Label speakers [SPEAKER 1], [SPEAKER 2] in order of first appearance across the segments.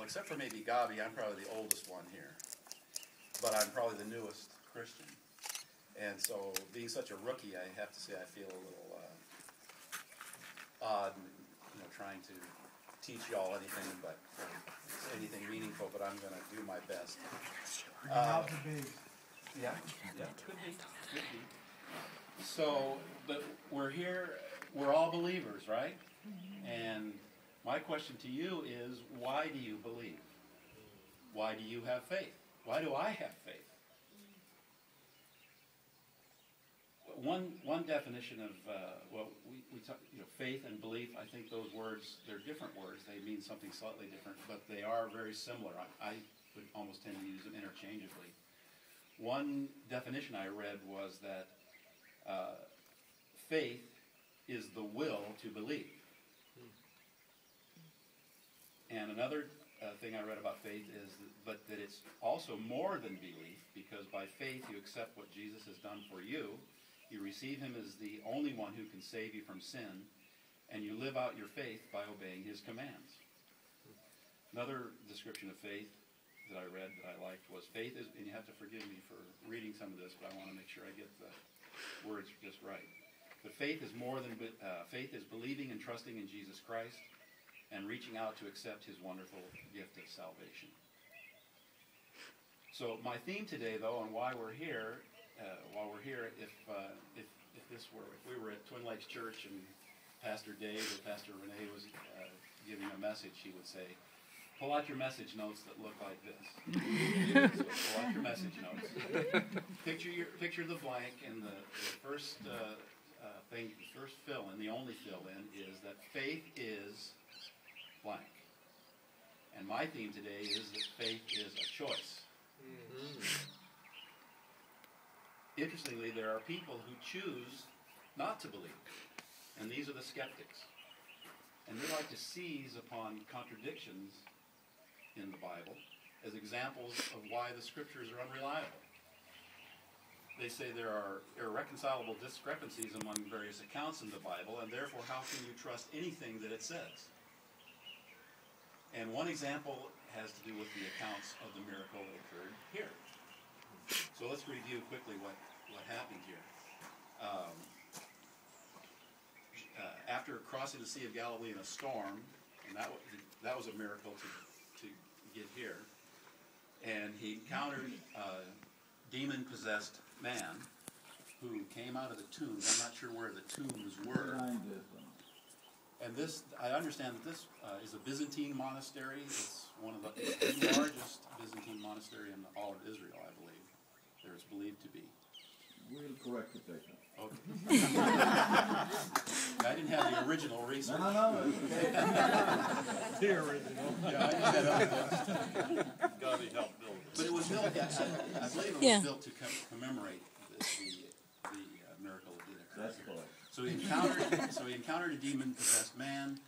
[SPEAKER 1] except for maybe Gabi, I'm probably the oldest one here. But I'm probably the newest Christian. And so, being such a rookie, I have to say I feel a little odd, trying to teach y'all anything meaningful, but I'm going to do my best. Yeah, could be. So, but we're here, we're all believers, right? And my question to you is, why do you believe? Why do you have faith? Why do I have faith? One definition of we talk, faith and belief. I think those words, they're different words. They mean something slightly different, but they are very similar. I would almost tend to use them interchangeably. One definition I read was that faith is the will to believe. And another thing I read about faith is that it's also more than belief, because by faith you accept what Jesus has done for you. You receive him as the only one who can save you from sin, and you live out your faith by obeying his commands. Another description of faith that I read that I liked was faith is, and you have to forgive me for reading some of this, but I want to make sure I get the words just right. But faith is more than faith is believing and trusting in Jesus Christ and reaching out to accept his wonderful gift of salvation. So my theme today, though, and why we're here, if we were at Twin Lakes Church and Pastor Dave or Pastor Renee was giving a message, he would say, pull out your message notes that look like this. So pull out your message notes. Picture the blank, and the first thing, the first fill in, the only fill in, is that faith is blank. And my theme today is that faith is a choice. Mm-hmm. Interestingly, there are people who choose not to believe, and these are the skeptics. And they like to seize upon contradictions in the Bible as examples of why the scriptures are unreliable. They say there are irreconcilable discrepancies among various accounts in the Bible, and therefore how can you trust anything that it says? And one example has to do with the accounts of the miracle that occurred here. So let's review quickly what happened here. After crossing the Sea of Galilee in a storm, and that was a miracle to get here, and he encountered a demon-possessed man who came out of the tombs. I'm not sure where the tombs were. And this, I understand that this is a Byzantine monastery. It's one of the largest Byzantine monastery in all of Israel, I believe. There is believed to be.
[SPEAKER 2] We'll correct it, Jacob.
[SPEAKER 1] Okay. I didn't have the original research.
[SPEAKER 2] No.
[SPEAKER 3] The original.
[SPEAKER 1] Yeah, I just had other books.
[SPEAKER 3] Gabi helped build it.
[SPEAKER 1] But it was built, I believe it was built to commemorate the miracle that did occur.
[SPEAKER 2] That's correct.
[SPEAKER 1] So he encountered a demon-possessed man.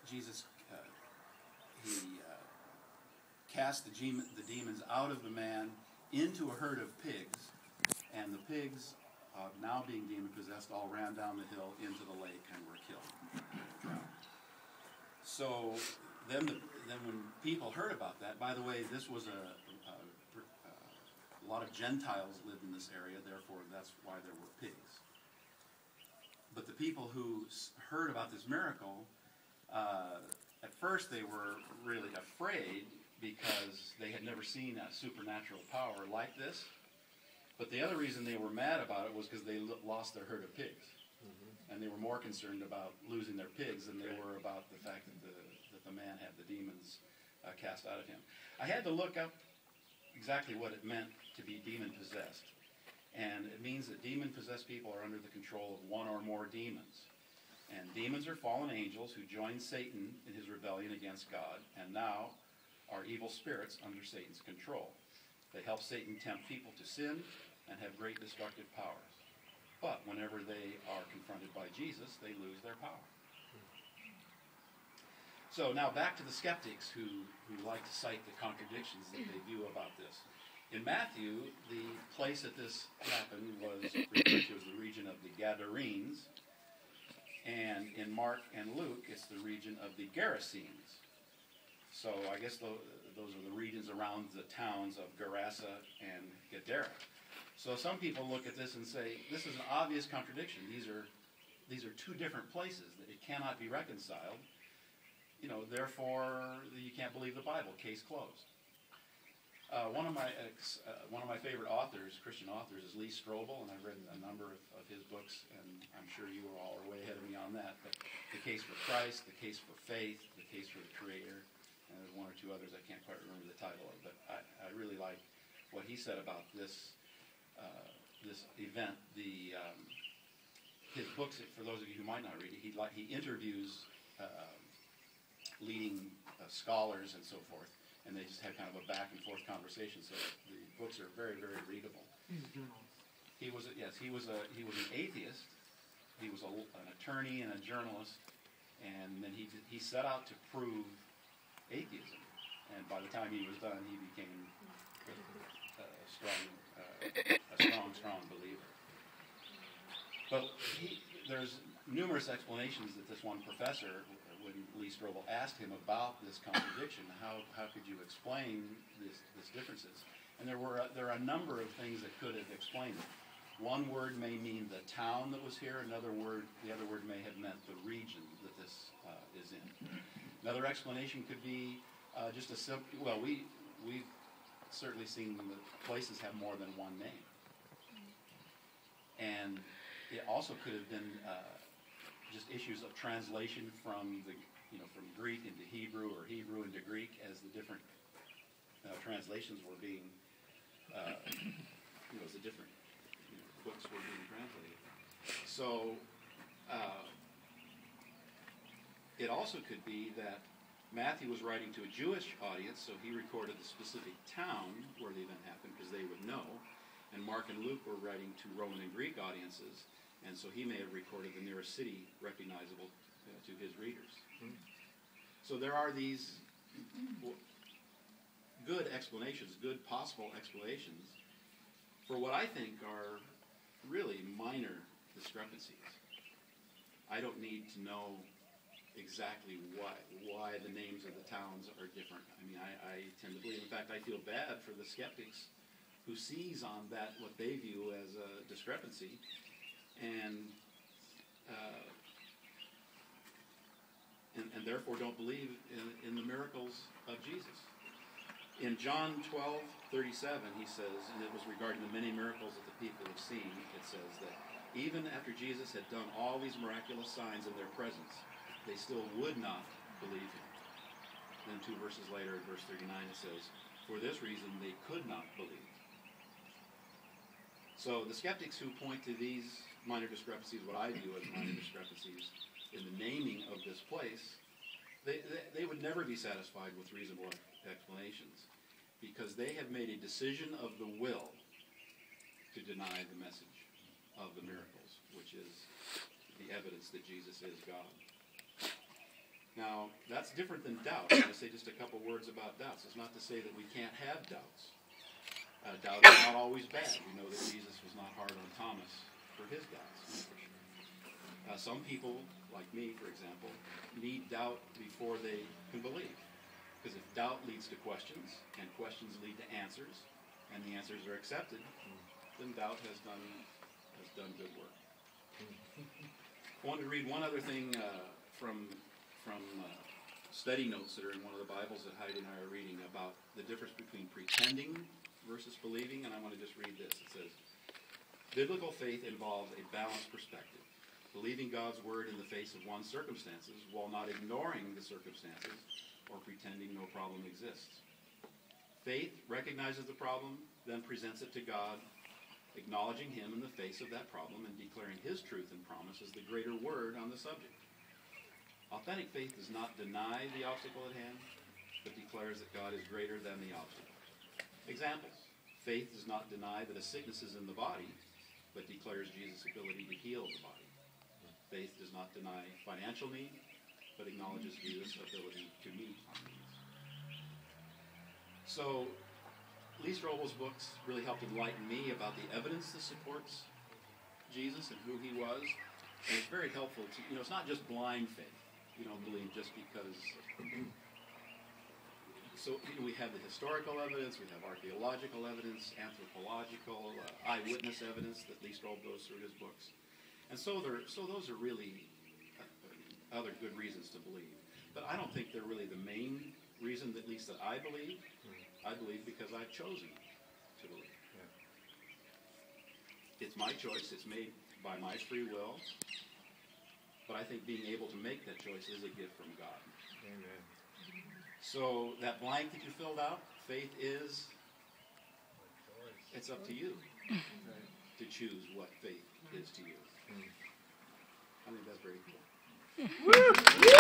[SPEAKER 1] Jesus cast the demons out of the man into a herd of pigs, and the pigs, now being demon-possessed, all ran down the hill into the lake and were killed, drowned. So then when people heard about that, by the way, this was a lot of Gentiles lived in this area, therefore that's why there were pigs. But the people who heard about this miracle, at first they were really afraid because they had never seen a supernatural power like this. But the other reason they were mad about it was because they lost their herd of pigs. Mm-hmm. And they were more concerned about losing their pigs than they were about the fact that the man had the demons cast out of him. I had to look up exactly what it meant to be demon-possessed. And it means that demon-possessed people are under the control of one or more demons. And demons are fallen angels who joined Satan in his rebellion against God, and now are evil spirits under Satan's control. They help Satan tempt people to sin and have great destructive powers. But whenever they are confronted by Jesus, they lose their power. So now back to the skeptics who like to cite the contradictions that they view about this. In Matthew, the place that this happened was referred to as the region of the Gadarenes. And in Mark and Luke, it's the region of the Gerasenes. So I guess those are the regions around the towns of Gerasa and Gadara. So some people look at this and say, this is an obvious contradiction. These are two different places that it cannot be reconciled. Therefore you can't believe the Bible. Case closed. One of my favorite authors, Christian authors, is Lee Strobel, and I've read a number of his books, and I'm sure you all are way ahead of me on that. But The Case for Christ, The Case for Faith, The Case for the Creator, and there's one or two others I can't quite remember the title of, but I really like what he said about this event. His books, for those of you who might not read it, he interviews leading scholars and so forth, and they just have kind of a back and forth conversation. So the books are very, very readable. He was an atheist. He was an attorney and a journalist, and then he set out to prove atheism. And by the time he was done, he became a strong believer. But there's numerous explanations that this one professor, when Lee Strobel asked him about this contradiction, how could you explain these differences? And there are a number of things that could have explained it. One word may mean the town that was here. The other word may have meant the region that this is in. Another explanation could be just a simple. Well, we've certainly seen that places have more than one name, and it also could have been just issues of translation from from Greek into Hebrew or Hebrew into Greek as the different translations were being as the different books were being translated. So it also could be that Matthew was writing to a Jewish audience, so he recorded the specific town where the event happened because they would know. And Mark and Luke were writing to Roman and Greek audiences, and so he may have recorded the nearest city recognizable to his readers. So there are these good explanations, good possible explanations, for what I think are really minor discrepancies. I don't need to know exactly why the names of the towns are different. I mean, I tend to believe, in fact, I feel bad for the skeptics who seize on that, what they view as a discrepancy, and therefore don't believe in the miracles of Jesus. In John 12:37, he says, and it was regarding the many miracles that the people have seen, it says that even after Jesus had done all these miraculous signs in their presence, they still would not believe him. Then 2 verses later, in verse 39, it says, for this reason they could not believe. So the skeptics who point to these minor discrepancies, what I view as minor discrepancies in the naming of this place, they would never be satisfied with reasonable explanations, because they have made a decision of the will to deny the message of the miracles, which is the evidence that Jesus is God. Now, that's different than doubt. I'm going to say just a couple words about doubts. It's not to say that we can't have doubts. Doubt is not always bad. We know that Jesus was not hard on Thomas for his doubts, for sure. Some people, like me, for example, need doubt before they can believe. Because if doubt leads to questions, and questions lead to answers, and the answers are accepted, then doubt has done good work. I wanted to read one other thing from study notes that are in one of the Bibles that Heidi and I are reading about the difference between pretending versus believing, and I want to just read this. It says, biblical faith involves a balanced perspective, believing God's word in the face of one's circumstances while not ignoring the circumstances or pretending no problem exists. Faith recognizes the problem, then presents it to God, acknowledging him in the face of that problem and declaring his truth and promise as the greater word on the subject. Authentic faith does not deny the obstacle at hand, but declares that God is greater than the obstacle. Examples. Faith does not deny that a sickness is in the body, but declares Jesus' ability to heal the body. Faith does not deny financial need, but acknowledges Jesus' ability to meet our needs. So, Lee Strobel's books really helped enlighten me about the evidence that supports Jesus and who he was, And it's very helpful to, it's not just blind faith. You don't believe just because. So we have the historical evidence, we have archaeological evidence, anthropological, eyewitness evidence that Lee Strobel goes through his books. And so those are really other good reasons to believe. But I don't think they're really the main reason, at least that I believe. I believe because I've chosen to believe. It's my choice. It's made by my free will. But I think being able to make that choice is a gift from God.
[SPEAKER 4] Amen.
[SPEAKER 1] So that blank that you filled out, faith is, it's up to you to choose what faith is to you. I think that's very cool.